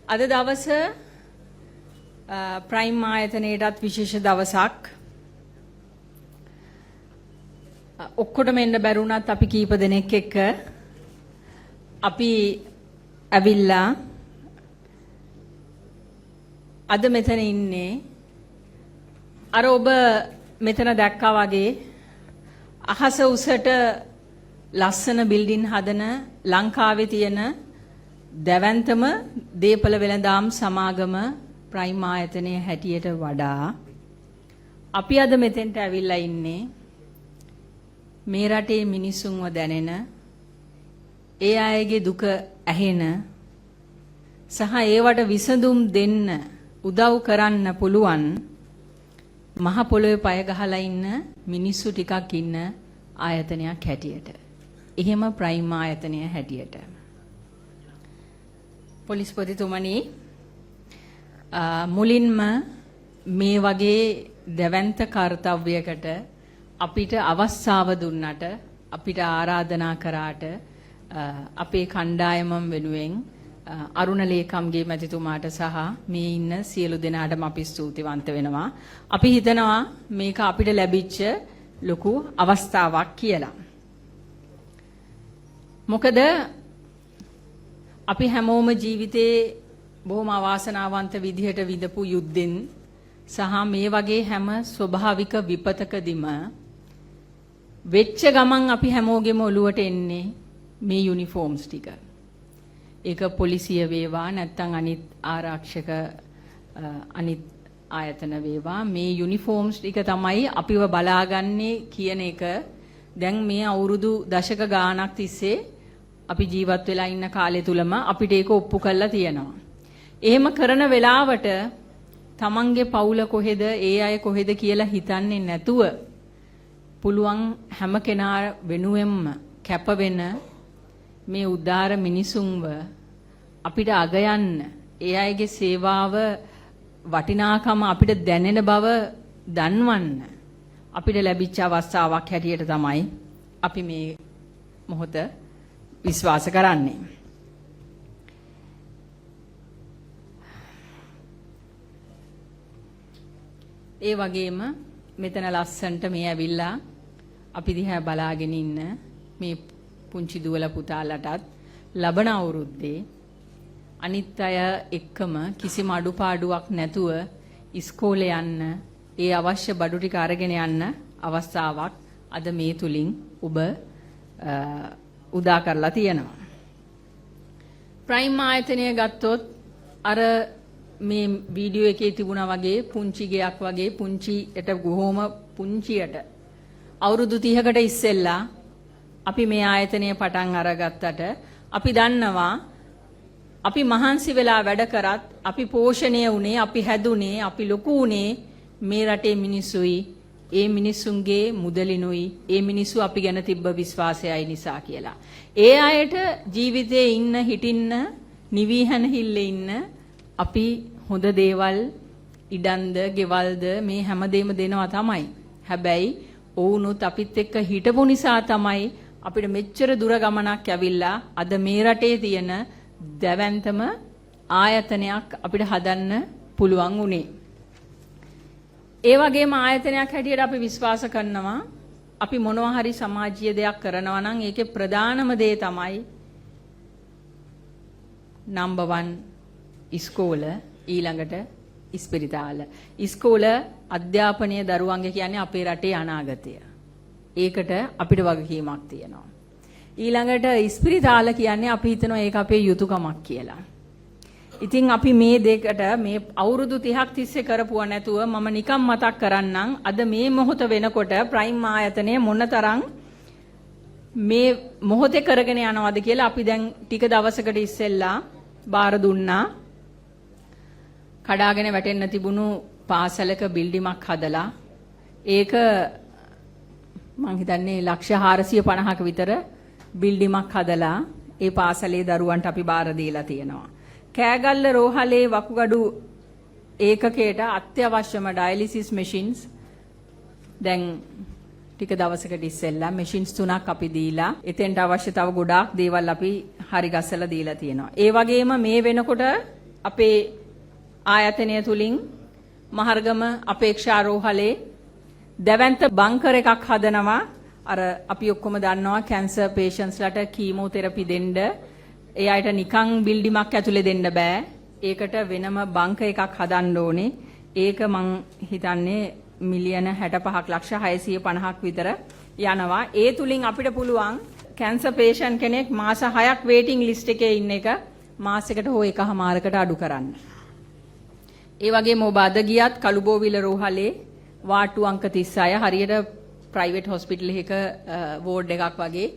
අද දවස ප්‍රයිම් ආයතනයටත් විශේෂ දවසක්. ඔක්කොටම එන්න බැරුණත් අපි කීප දෙනෙක් එක්ක අපි ඇවිල්ලා අද මෙතන ඉන්නේ. අර ඔබ මෙතන දැක්කා වගේ අහස උසට ලස්සන බිල්ඩින් හදන ලංකාවේ තියෙන දැවැන්තම දීපල වෙළඳාම් සමාගම ප්‍රයිම් ආයතනයේ හැටියට වඩා අපි අද මෙතෙන්ට ඇවිල්ලා ඉන්නේ මේ රටේ මිනිසුන්ව දැනෙන ඒ අයගේ දුක ඇහෙන සහ ඒවට විසඳුම් දෙන්න උදව් කරන්න පුළුවන් මහ පොළොවේ පය ගහලා ඉන්න මිනිස්සු ටිකක් ඉන්න ආයතනයක් හැටියට. එහෙම ප්‍රයිම් ආයතනය හැටියට. පොලිස්පතිතුමනි මුලින්ම මේ වගේ දැවැන්ත කාර්යයකට අපිට අවස්ථාව දුන්නට අපිට ආරාධනා කරාට අපේ කණ්ඩායම වෙනුවෙන් අරුණ ලේකම්ගේ මැතිතුමාට සහ මේ ඉන්න සියලු දෙනාටම අපි ස්තුතිවන්ත වෙනවා. අපි හිතනවා මේක අපිට ලැබිච්ච ලොකු අවස්ථාවක් කියලා. මොකද අපි හැමෝම ජීවිතේ බොහොම අවාසනාවන්ත විදිහට විඳපු යුද්ධෙන් සහ මේ වගේ හැම ස්වභාවික විපතකදීම වෙච්ච ගමන් අපි හැමෝගෙම ඔළුවට එන්නේ මේ යුනිෆෝම්ස් ටික. ඒක පොලිසිය වේවා නැත්නම් අනිත් ආරක්ෂක අනිත් ආයතන වේවා මේ යුනිෆෝම්ස් ටික තමයි අපිව බලාගන්නේ කියන එක දැන් මේ අවුරුදු දශක ගාණක් තිස්සේ අපි ජීවත් වෙලා ඉන්න කාලය තුලම අපිට ඒක ඔප්පු කරලා තියෙනවා. එහෙම කරන වෙලාවට තමන්ගේ පවුල කොහෙද ඒ අය කොහෙද කියලා හිතන්නේ නැතුව පුළුවන් හැම කෙනා වෙනුවෙන්ම කැප වෙන මේ උදාර මිනිසුන්ව අපිට අගයන්න ඒ අයගේ සේවාව වටිනාකම අපිට දැනෙන බව දන්වන්න අපිට ලැබිච්ච අවස්ථාවක් හැටියට තමයි අපි මේ මොහොත විශ්වාස කරන්නේ. ඒ වගේම මෙතන ලස්සන්ට මේ ඇවිල්ලා අපි දිහා බලාගෙන ඉන්න මේ පුංචි දුවල පුතාලටත් ලබන අවුරුද්දේ අනිත් අය එක්කම කිසිම අඩුපාඩුවක් නැතුව ඉස්කෝලේ යන්න ඒ අවශ්‍ය බඩු ටික අරගෙන යන්න අවස්ථාවක් අද මේ තුලින් ඔබ උදා කරලා තියෙනවා. ප්‍රයිම් ආයතනය ගත්තොත් අර මේ වීඩියෝ එකේ තිබුණා වගේ පුංචි ගයක් වගේ පුංචියට ගොහොම පුංචියට අවුරුදු 30කට ඉස්සෙල්ලා අපි මේ ආයතනය පටන් අරගත්තට අපි දන්නවා අපි මහන්සි වෙලා වැඩ කරත් අපි පෝෂණය වුණේ අපි හැදුනේ අපි ලොකු වුණේ මේ රටේ මිනිස්සුයි ඒ මිනිස්සුන්ගේ මුදලිනුයි ඒ මිනිස්සු අපි ගැන තිබ්බ විශ්වාසයයි නිසා කියලා. ඒ අයට ජීවිතේ ඉන්න හිටින්න නිවිහනහිල්ලේ ඉන්න අපි හොඳ දේවල් ඉඩන්ද ගෙවල්ද මේ හැමදේම දෙනවා තමයි. හැබැයි ඔවුනුත් අපිත් එක්ක හිටපු නිසා තමයි අපිට මෙච්චර දුර ගමනක් ඇවිල්ලා අද මේ රටේ තියෙන දැවැන්තම ආයතනයක් අපිට හදන්න පුළුවන් වුණේ. ඒ වගේම ආයතනයක් හැටියට අපි විශ්වාස කරනවා අපි මොනවා හරි සමාජීය දෙයක් කරනවා නම් ඒකේ ප්‍රධානම දේ තමයි නම්බර් 1 ඉස්කෝල ඊළඟට ඉස්පිරිතාල. ඉස්කෝල අධ්‍යාපනයේ දරුවන්ගේ කියන්නේ අපේ රටේ අනාගතය. ඒකට අපිට වගකීමක් තියෙනවා. ඊළඟට ඉස්පිරිතාල කියන්නේ අපි හිතනවා ඒක අපේ යුතුයකමක් කියලා. ඉතින් අපි මේ දෙකට මේ අවුරුදු 30ක් තිස්සේ කරපුවා නැතුව මම නිකම් මතක් කරන්නම් අද මේ මොහොත වෙනකොට ප්‍රයිම් ආයතනය මොනතරම් මේ මොහොතේ කරගෙන යනවද කියලා අපි දැන් ටික දවසකට ඉස්සෙල්ලා බාර දුන්නා. කඩාගෙන වැටෙන්න තිබුණු පාසලක බිල්ඩිමක් හදලා ඒක මං හිතන්නේ ලක්ෂ 450ක විතර බිල්ඩිමක් හදලා ඒ පාසලේ දරුවන්ට අපි බාර දීලා තියෙනවා. කෑගල්ල රෝහලේ වකුගඩු ඒකකයට අත්‍යවශ්‍යම ඩයලිසිස් මැෂින්ස් දැන් ටික දවසකට ඉස්සෙල්ලා මැෂින්ස් 3ක් අපි දීලා එතෙන්ට අවශ්‍ය තව ගොඩාක් දේවල් අපි හරි ගස්සලා දීලා තියෙනවා. ඒ වගේම මේ වෙනකොට අපේ ආයතනය තුලින් මහර්ගම අපේක්ෂා රෝහලේ දැවැන්ත බංකර් එකක් හදනවා. අර අපි ඔක්කොම දන්නවා කැන්සර් පේෂන්ට්ස්ලට කීමෝതെරපි දෙන්න. ඒ අයට නිකන් බිල්ඩිමක් ඇතුලේ දෙන්න බෑ. ඒකට වෙනම බංකර් එකක් හදන්න ඕනේ. ඒක මං හිතන්නේ මිලියන 65ක් ලක්ෂ 650ක් විතර යනවා. ඒ තුලින් අපිට පුළුවන් කැන්සර් පේෂන්ට් කෙනෙක් මාස 6ක් වේටිං ලිස්ට් එකේ ඉන්න එක මාසයකට හෝ එකහමාරකට අඩු කරන්න. ඒ වගේම ඔබ අද ගියත් කළුබෝවිල රෝහලේ වාට්ටු අංක 36 හරියට ප්‍රයිවට් හොස්පිටල් එකක වෝඩ් එකක් වගේ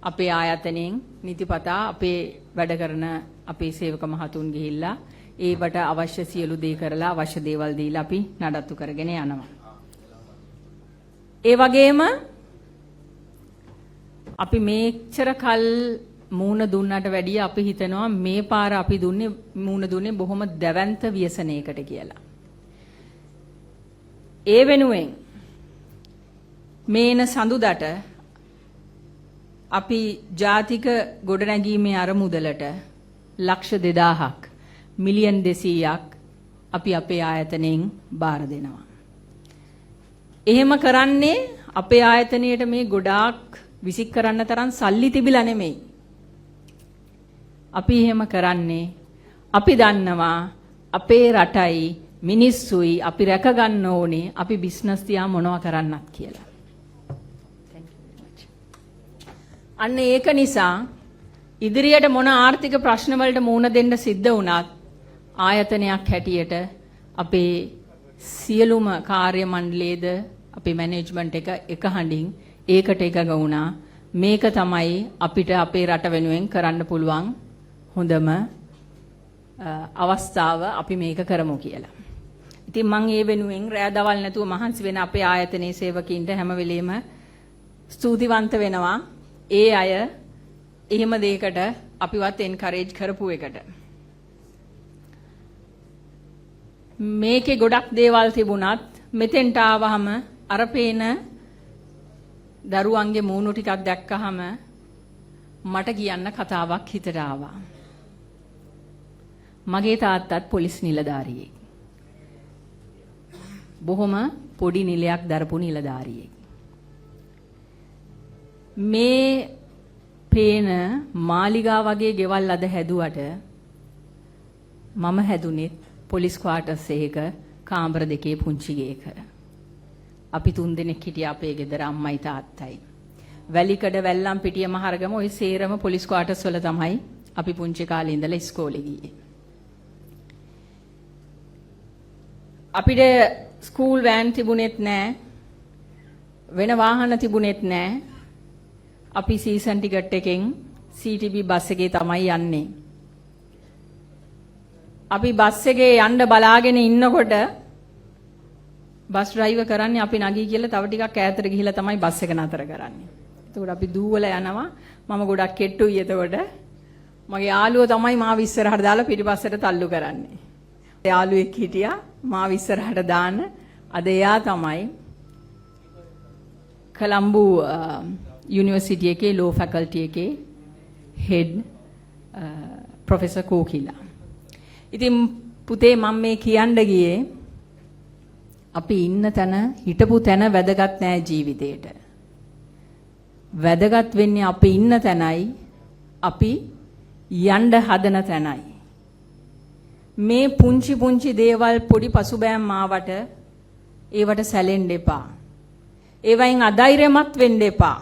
අපේ ආයතනයෙන් නිතිපතා අපේ වැඩ කරන අපේ සේවක මහතුන් ගිහිල්ලා ඒවට අවශ්‍ය සියලු දේ කරලා අවශ්‍ය දේවල් දීලා අපි නඩත්තු කරගෙන යනවා. ඒ වගේම අපි මේච්චර කල් මූණ දුන්නට වැඩිය අපි හිතනවා මේ පාර අපි මූණ දුන්නේ බොහොම දැවැන්ත ව්‍යසනයකට කියලා. ඒ වෙනුවෙන් මේන සඳුදාට අපි ජාතික ගොඩනැගීමේ අරමුදලට ලක්ෂ 2000ක් මිලියන් 200ක් අපි අපේ ආයතනයෙන් බාර දෙනවා. එහෙම කරන්නේ අපේ ආයතනයේට මේ ගොඩාක් විසික් කරන්න තරම් සල්ලි තිබිලා නෙමෙයි. අපි එහෙම කරන්නේ අපි දන්නවා අපේ රටයි මිනිස්සුයි අපි රැක ගන්න ඕනේ අපි බිස්නස් තියා මොනවා කරන්නත් කියලා. අන්න ඒක නිසා ඉදිරියට මොන ආර්ථික ප්‍රශ්න වලට මුහුණ දෙන්න සිද්ධ වුණත් ආයතනයක් හැටියට අපේ සියලුම කාර්ය මණ්ඩලයේද අපේ මැනේජ්මන්ට් එක හඬින් ඒකට එකග වුණා. මේක තමයි අපිට අපේ රට වෙනුවෙන් කරන්න පුළුවන් හොඳම අවස්ථාව අපි මේක කරමු කියලා. ඉතින් මම ඒ වෙනුවෙන් රෑ දවල් නැතුව මහන්සි වෙන අපේ ආයතනයේ සේවකීන්ට හැම වෙලෙම ස්තුතිවන්ත වෙනවා. ඒ අය එහෙම දෙයකට අපිවත් එන්කරේජ් කරපු එකට. මේකේ ගොඩක් දේවල් තිබුණත් මෙතෙන්ට ආවහම අර පේන දරුවන්ගේ මූණු ටිකක් දැක්කහම මට කියන්න කතාවක් හිතට ආවා. මගේ තාත්තත් පොලිස් නිලධාරියෙක්. බොහොම පොඩි නිලයක් දරපු නිලධාරියෙක්. මේ පේන මාලිගා වගේ ගෙවල් අද හැදුවට මම හැදුනෙත් පොලිස් ක්වාටර්ස් එකක කාමර දෙකේ පුංචි ගේක. අපි 3 දෙනෙක් හිටියා අපේ ගෙදර අම්මයි තාත්තයි. වැලිකඩ වැල්ලම් පිටිය මහරගම ওই සේරම පොලිස් ක්වාටර්ස් වල තමයි අපි පුංචි කාලේ ඉඳලා ඉස්කෝලේ ගියේ. අපිට ස්කූල් වෑන් තිබුණෙත් නැහැ. වෙන වාහන තිබුණෙත් නැහැ. අපි සීසන් ටිකට් එකෙන් CTB බස් එකේ තමයි යන්නේ. අපි බස් එකේ යන්න බලාගෙන ඉන්නකොට බස් ඩ්‍රයිවර් කරන්නේ අපි නගී කියලා තව ටිකක් ඈතට ගිහිල්ලා තමයි බස් එක නතර කරන්නේ. එතකොට අපි දූවලා යනවා. මම ගොඩක් කෙට්ටුයි එතකොට. මගේ යාළුවා තමයි මාව ඉස්සරහට දාලා පිටිපස්සට තල්ලු කරන්නේ. යාළුවෙක් හිටියා මාව ඉස්සරහට දාන. අද එයා තමයි කොළඹ යුනිවර්සිටි එකේ ලෝ ෆැකල්ටි එකේ හෙඩ් ප්‍රොෆෙසර් කෝකිලා. ඉතින් පුතේ මම මේ කියන්න ගියේ අපි ඉන්න තැන හිටපු තැන වැදගත් නෑ ජීවිතේට. වැදගත් වෙන්නේ අපි ඉන්න තැනයි අපි යන්න හදන තැනයි. මේ පුංචි පුංචි දේවල් පොඩි පසුබෑම් ආවට ඒවට සැලෙන්න එපා. ඒවයින් අධෛර්යමත් වෙන්න එපා.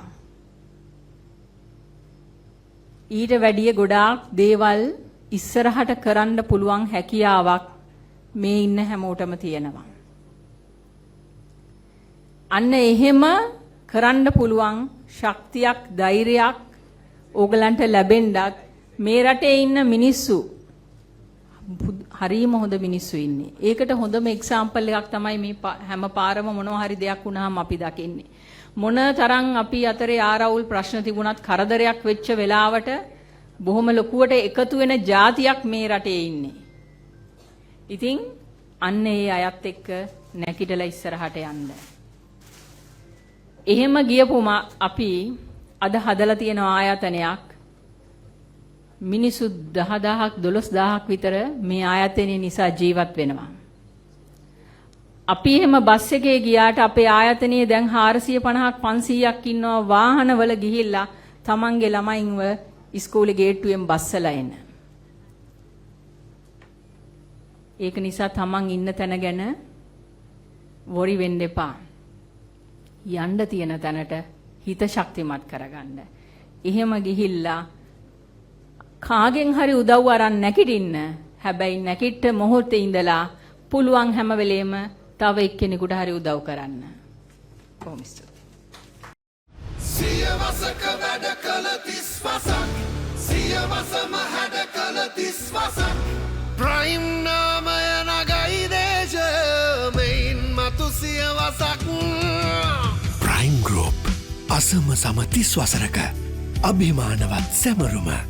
ඊට වැඩිය ගොඩාක් දේවල් ඉස්සරහට කරන්න පුළුවන් හැකියාවක් මේ ඉන්න හැමෝටම තියෙනවා. අන්න එහෙම කරන්න පුළුවන් ශක්තියක් ධෛර්යයක් ඕගලන්ට ලැබෙන්නත් මේ රටේ ඉන්න මිනිස්සු හරිම හොඳ මිනිස්සු ඉන්නේ. ඒකට හොඳම එක්සැම්පල් එකක් තමයි මේ හැම පාරම මොනවා හරි දෙයක් වුණාම අපි දකින්නේ. මොන තරම් අපි අතරේ ආරවුල් ප්‍රශ්න තිබුණත් කරදරයක් වෙච්ච වෙලාවට බොහොම ලොකුවට එකතු වෙන જાතියක් මේ රටේ ඉන්නේ. ඉතින් අන්න ඒ අයත් එක්ක නැකිටලා ඉස්සරහට යන්න. එහෙම ගියපුම අපි අද හදලා තියෙන ආයතනයක් මිනිස්සු 10,000ක් 12,000ක් විතර මේ ආයතනය නිසා ජීවත් වෙනවා. අපි එහෙම බස් එකේ ගියාට අපේ ආයතනයේ දැන් 450ක් 500ක් ඉන්නවා වාහනවල ගිහිල්ලා තමන්ගේ ළමයින්ව ඉස්කෝලේ ගේට්ටුවෙන් බස්සලා එන. ඒක නිසා තමන් ඉන්න තැන ගැන වොරි වෙන්න එපා. යන්න තියෙන තැනට හිත ශක්තිමත් කරගන්න. එහෙම ගිහිල්ලා කාගෙන් හරි උදව් අරන් නැගිටින්න. හැබැයි නැගිට මොහොතේ ඉඳලා පුළුවන් හැම වෙලේම තව එක්කෙනෙකුට හරි උදව් කරන්න. කොහොමද? සියවසක වැඩ කළ 30 වසක් සියවසම හැඩ කළ 30 වසක් ප්‍රයිම් නාමය නගයි දේශ මෙයින් මතු සියවසක් ප්‍රයිම් ගෲප් අසම සම 30 වසරක අභිමානවත් සැමරුම